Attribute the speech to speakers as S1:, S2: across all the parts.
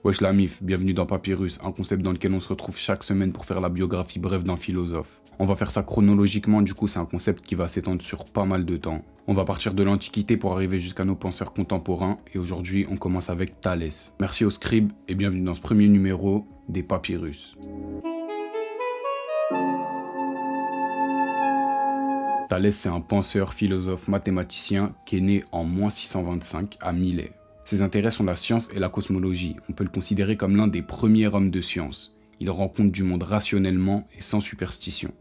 S1: Wesh la mif, bienvenue dans Papyrus, un concept dans lequel on se retrouve chaque semaine pour faire la biographie brève d'un philosophe. On va faire ça chronologiquement, du coup c'est un concept qui va s'étendre sur pas mal de temps. On va partir de l'Antiquité pour arriver jusqu'à nos penseurs contemporains, et aujourd'hui on commence avec Thalès. Merci aux scribes et bienvenue dans ce premier numéro des Papyrus. Thalès c'est un penseur, philosophe, mathématicien qui est né en -625 à Milet. Ses intérêts sont la science et la cosmologie. On peut le considérer comme l'un des premiers hommes de science. Il rend compte du monde rationnellement et sans superstition.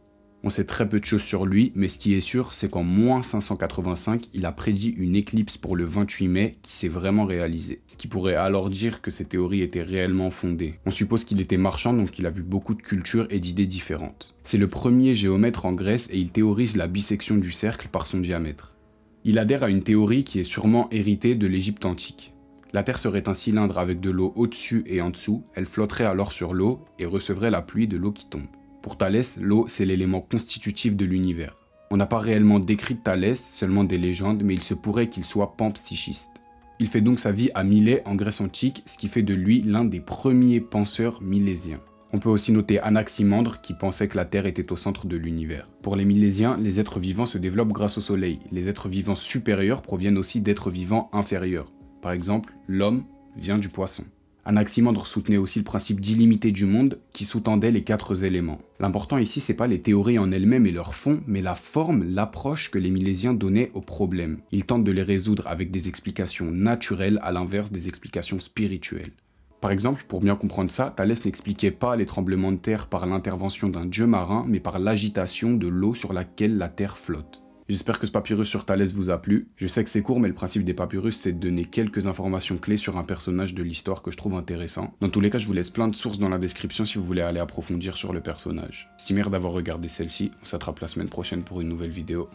S1: On sait très peu de choses sur lui, mais ce qui est sûr, c'est qu'en -585, il a prédit une éclipse pour le 28 mai qui s'est vraiment réalisée. Ce qui pourrait alors dire que ces théories étaient réellement fondées. On suppose qu'il était marchand, donc il a vu beaucoup de cultures et d'idées différentes. C'est le premier géomètre en Grèce et il théorise la bisection du cercle par son diamètre. Il adhère à une théorie qui est sûrement héritée de l'Égypte antique. La Terre serait un cylindre avec de l'eau au-dessus et en dessous, elle flotterait alors sur l'eau et recevrait la pluie de l'eau qui tombe. Pour Thalès, l'eau c'est l'élément constitutif de l'univers. On n'a pas réellement décrit Thalès, seulement des légendes, mais il se pourrait qu'il soit panpsychiste. Il fait donc sa vie à Milet en Grèce antique, ce qui fait de lui l'un des premiers penseurs milésiens. On peut aussi noter Anaximandre qui pensait que la Terre était au centre de l'univers. Pour les Milésiens, les êtres vivants se développent grâce au soleil. Les êtres vivants supérieurs proviennent aussi d'êtres vivants inférieurs. Par exemple, l'homme vient du poisson. Anaximandre soutenait aussi le principe d'illimité du monde qui sous-tendait les 4 éléments. L'important ici, c'est pas les théories en elles-mêmes et leur fond, mais la forme, l'approche que les Milésiens donnaient aux problèmes. Ils tentent de les résoudre avec des explications naturelles à l'inverse des explications spirituelles. Par exemple, pour bien comprendre ça, Thalès n'expliquait pas les tremblements de terre par l'intervention d'un dieu marin, mais par l'agitation de l'eau sur laquelle la terre flotte. J'espère que ce papyrus sur Thalès vous a plu. Je sais que c'est court, mais le principe des papyrus, c'est de donner quelques informations clés sur un personnage de l'histoire que je trouve intéressant. Dans tous les cas, je vous laisse plein de sources dans la description si vous voulez aller approfondir sur le personnage. Si merci d'avoir regardé celle-ci, on s'attrape la semaine prochaine pour une nouvelle vidéo.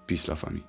S1: Peace la famille.